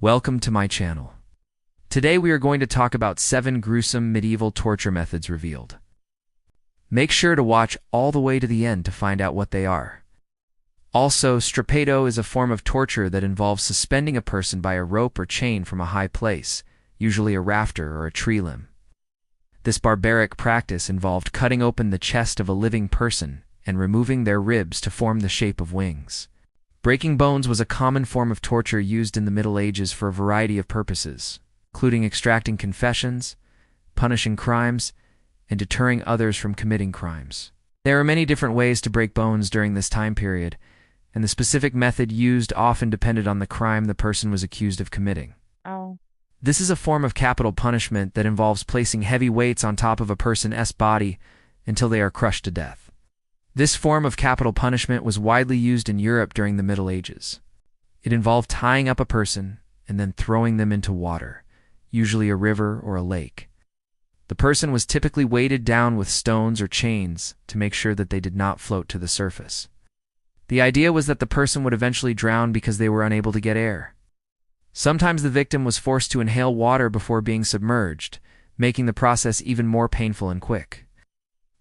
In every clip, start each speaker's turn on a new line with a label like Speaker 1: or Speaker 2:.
Speaker 1: Welcome to my channel. Today we are going to talk about 7 gruesome medieval torture methods revealed. Make sure to watch all the way to the end to find out what they are. Also, strapado is a form of torture that involves suspending a person by a rope or chain from a high place, usually a rafter or a tree limb. This barbaric practice involved cutting open the chest of a living person and removing their ribs to form the shape of wings. Breaking bones was a common form of torture used in the Middle Ages for a variety of purposes, including extracting confessions, punishing crimes, and deterring others from committing crimes. There are many different ways to break bones during this time period, and the specific method used often depended on the crime the person was accused of committing. This is a form of capital punishment that involves placing heavy weights on top of a person's body until they are crushed to death. This form of capital punishment was widely used in Europe during the Middle Ages. It involved tying up a person and then throwing them into water, usually a river or a lake. The person was typically weighted down with stones or chains to make sure that they did not float to the surface. The idea was that the person would eventually drown because they were unable to get air. Sometimes the victim was forced to inhale water before being submerged, making the process even more painful and quick.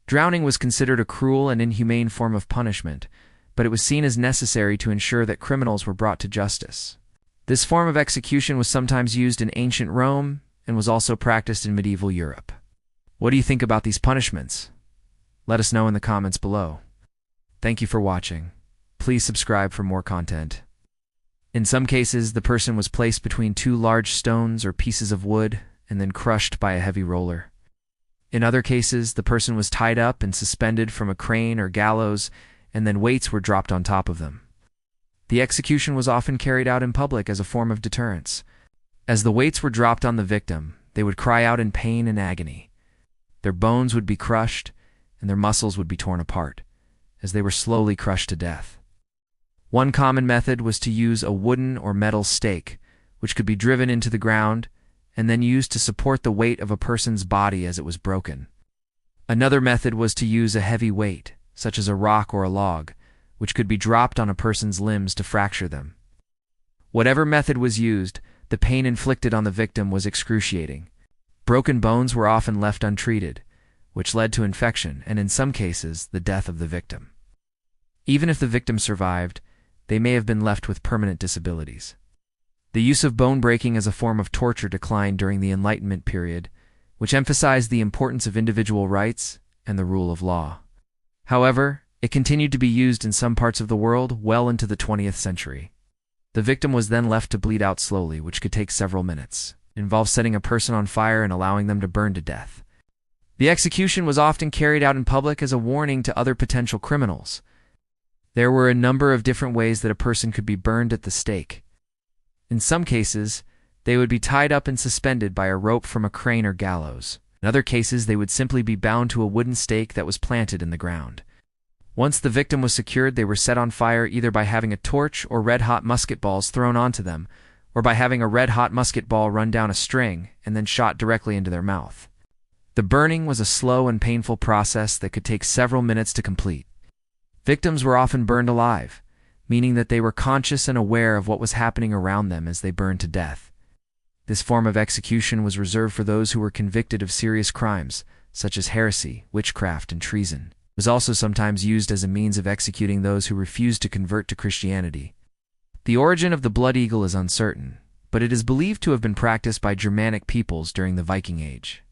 Speaker 1: Drowning was considered a cruel and inhumane form of punishment, but it was seen as necessary to ensure that criminals were brought to justice. This form of execution was sometimes used in ancient Rome and was also practiced in medieval Europe. What do you think about these punishments? Let us know in the comments below. Thank you for watching. Please subscribe for more content. In some cases, the person was placed between 2 large stones or pieces of wood and then crushed by a heavy roller. In other cases, the person was tied up and suspended from a crane or gallows, and then weights were dropped on top of them. The execution was often carried out in public as a form of deterrence. As the weights were dropped on the victim, they would cry out in pain and agony. Their bones would be crushed, and their muscles would be torn apart, as they were slowly crushed to death. One common method was to use a wooden or metal stake, which could be driven into the ground and then used to support the weight of a person's body as it was broken. Another method was to use a heavy weight, such as a rock or a log, which could be dropped on a person's limbs to fracture them. Whatever method was used, the pain inflicted on the victim was excruciating. Broken bones were often left untreated, which led to infection and, in some cases, the death of the victim. Even if the victim survived, they may have been left with permanent disabilities. The use of bone breaking as a form of torture declined during the Enlightenment period, which emphasized the importance of individual rights and the rule of law. However, it continued to be used in some parts of the world well into the 20th century. The victim was then left to bleed out slowly, which could take several minutes. It involved setting a person on fire and allowing them to burn to death. The execution was often carried out in public as a warning to other potential criminals. There were a number of different ways that a person could be burned at the stake. In some cases, they would be tied up and suspended by a rope from a crane or gallows. In other cases, they would simply be bound to a wooden stake that was planted in the ground. Once the victim was secured, they were set on fire either by having a torch or red-hot musket balls thrown onto them, or by having a red-hot musket ball run down a string and then shot directly into their mouth. The burning was a slow and painful process that could take several minutes to complete. Victims were often burned alive, meaning that they were conscious and aware of what was happening around them as they burned to death. This form of execution was reserved for those who were convicted of serious crimes, such as heresy, witchcraft, and treason. It was also sometimes used as a means of executing those who refused to convert to Christianity. The origin of the blood eagle is uncertain, but it is believed to have been practiced by Germanic peoples during the Viking Age.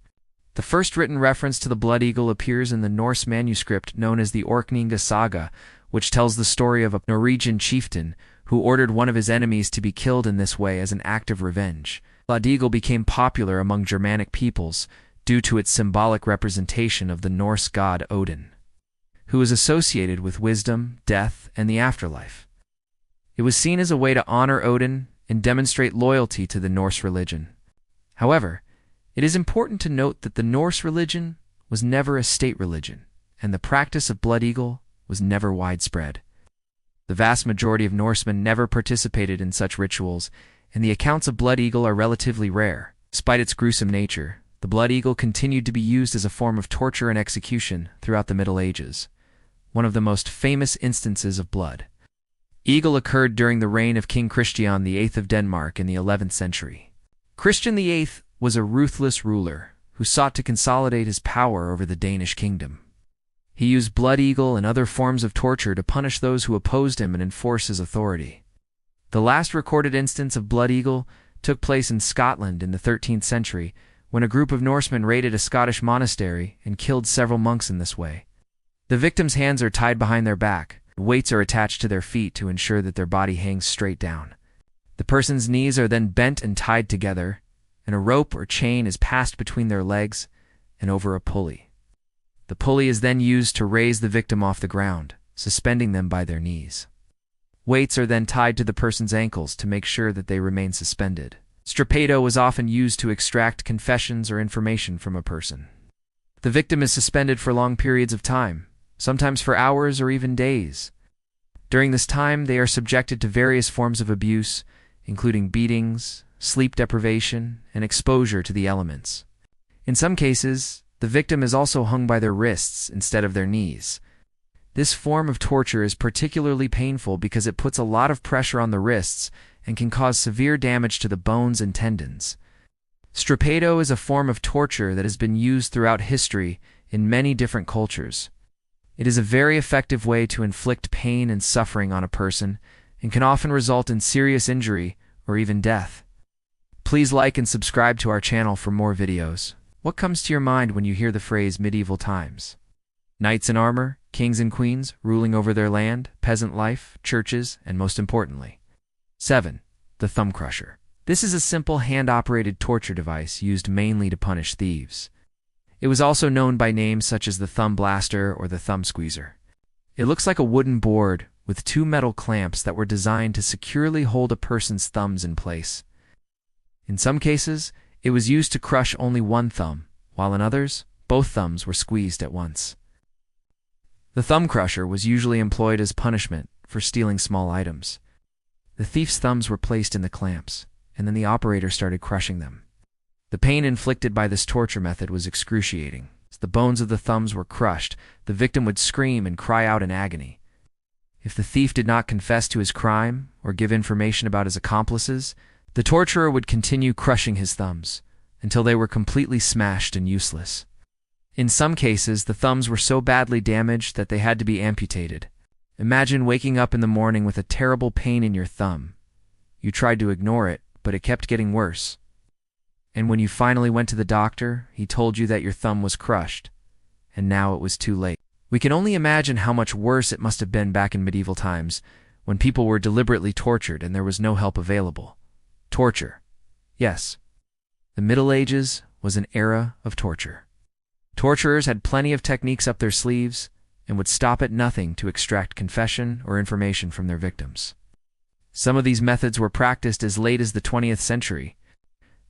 Speaker 1: The first written reference to the blood eagle appears in the Norse manuscript known as the Orkneyinga saga, which tells the story of a Norwegian chieftain who ordered one of his enemies to be killed in this way as an act of revenge. The blood eagle became popular among Germanic peoples due to its symbolic representation of the Norse god Odin, who is associated with wisdom, death, and the afterlife. It was seen as a way to honor Odin and demonstrate loyalty to the Norse religion. However, it is important to note that the Norse religion was never a state religion, and the practice of blood eagle was never widespread. The vast majority of Norsemen never participated in such rituals, and the accounts of blood eagle are relatively rare. Despite its gruesome nature, the blood eagle continued to be used as a form of torture and execution throughout the Middle Ages, one of the most famous instances of blood. Eagle occurred during the reign of King Christian VIII of Denmark in the 11th century. Christian VIII was a ruthless ruler who sought to consolidate his power over the Danish kingdom. He used blood eagle and other forms of torture to punish those who opposed him and enforce his authority. The last recorded instance of blood eagle took place in Scotland in the 13th century when a group of Norsemen raided a Scottish monastery and killed several monks in this way. The victims' hands are tied behind their back. Weights are attached to their feet to ensure that their body hangs straight down. The person's knees are then bent and tied together, and a rope or chain is passed between their legs and over a pulley. The pulley is then used to raise the victim off the ground, suspending them by their knees. Weights are then tied to the person's ankles to make sure that they remain suspended. Strapado was often used to extract confessions or information from a person. The victim is suspended for long periods of time, sometimes for hours or even days. During this time, they are subjected to various forms of abuse, including beatings, sleep deprivation, and exposure to the elements. In some cases, the victim is also hung by their wrists instead of their knees. This form of torture is particularly painful because it puts a lot of pressure on the wrists and can cause severe damage to the bones and tendons. Strapado is a form of torture that has been used throughout history in many different cultures. It is a very effective way to inflict pain and suffering on a person and can often result in serious injury or even death. Please like and subscribe to our channel for more videos. What comes to your mind when you hear the phrase medieval times? Knights in armor, kings and queens ruling over their land, peasant life, churches, and most importantly. 7. The thumb crusher. This is a simple hand-operated torture device used mainly to punish thieves. It was also known by names such as the thumb blaster or the thumb squeezer. It looks like a wooden board with two metal clamps that were designed to securely hold a person's thumbs in place. In some cases, it was used to crush only one thumb, while in others, both thumbs were squeezed at once. The thumb crusher was usually employed as punishment for stealing small items. The thief's thumbs were placed in the clamps, and then the operator started crushing them. The pain inflicted by this torture method was excruciating. As the bones of the thumbs were crushed, the victim would scream and cry out in agony. If the thief did not confess to his crime or give information about his accomplices, the torturer would continue crushing his thumbs until they were completely smashed and useless. In some cases, the thumbs were so badly damaged that they had to be amputated. Imagine waking up in the morning with a terrible pain in your thumb. You tried to ignore it, but it kept getting worse. And when you finally went to the doctor, he told you that your thumb was crushed, and now it was too late. We can only imagine how much worse it must have been back in medieval times, when people were deliberately tortured and there was no help available. Torture. Yes. The Middle Ages was an era of torture. Torturers had plenty of techniques up their sleeves and would stop at nothing to extract confession or information from their victims. Some of these methods were practiced as late as the 20th century.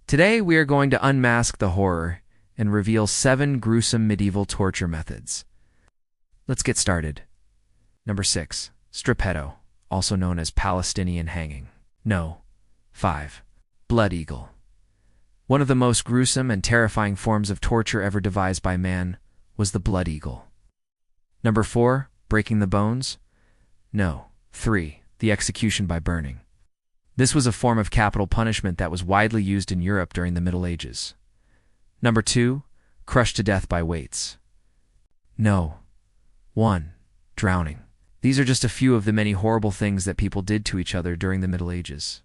Speaker 1: Today, we are going to unmask the horror and reveal 7 gruesome medieval torture methods. Let's get started. Number 6. Strapado, also known as Palestinian hanging. No. 5. Blood eagle. One of the most gruesome and terrifying forms of torture ever devised by man was the blood eagle. Number 4. Breaking the bones. No. 3. The execution by burning. This was a form of capital punishment that was widely used in Europe during the Middle Ages. Number 2. Crushed to death by weights. No. 1. Drowning. These are just a few of the many horrible things that people did to each other during the Middle Ages.